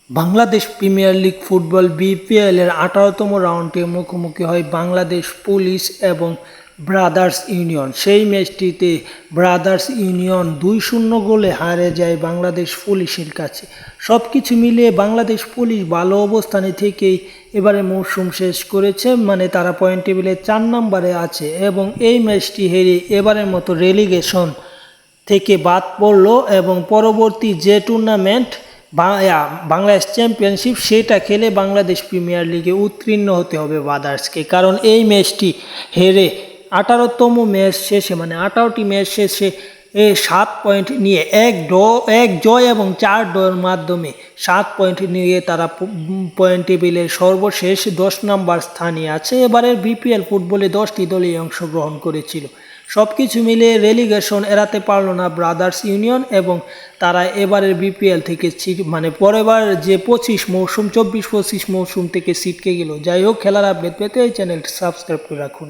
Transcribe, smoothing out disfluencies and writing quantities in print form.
Bangladesh premier league football বিপিএলের 18তম রাউন্ডে মুখোমুখি হয় বাংলাদেশ পুলিশ এবং ব্রাদার্স ইউনিয়ন। সেই ম্যাচটিতে ব্রাদার্স ইউনিয়ন 2-0 গোলে হারে যায় বাংলাদেশ পুলিশের কাছে। সব কিছু মিলিয়ে বাংলাদেশ পুলিশ ভালো অবস্থানে থেকেই এবারে মৌসুম শেষ করেছে, মানে তারা পয়েন্ট টেবিলে 4 নম্বরে আছে এবং এই ম্যাচটি হেরে এবারের মতো রেলিগেশন থেকে বাদ পড়ল এবং পরবর্তী যে টুর্নামেন্ট বাংলাদেশ চ্যাম্পিয়নশিপ সেটা খেলে বাংলাদেশ প্রিমিয়ার লিগে উত্তীর্ণ হতে হবে ব্রাদার্সকে। কারণ এই ম্যাচটি হেরে 18তম ম্যাচ শেষে, মানে 18টি ম্যাচ শেষে 7 পয়েন্ট নিয়ে এক জয় এবং 4 ড্রয়ের মাধ্যমে 7 পয়েন্ট নিয়ে তারা পয়েন্ট টেবিলের সর্বশেষ 10 নম্বর স্থানে আছে। এবারের বিপিএল ফুটবলে 10টি দলই অংশগ্রহণ করেছিল। সব কিছু মিলিয়ে রেলিগেশন এড়াতে পারল না ব্রাদার্স ইউনিয়ন এবং তারা এবারের বিপিএল থেকে মানে পরেরবার যে 24-25 মৌসুম থেকে ছিটকে গেল। যাই হোক, খেলার আপডেট পেতে এই চ্যানেলটি সাবস্ক্রাইব করে রাখুন।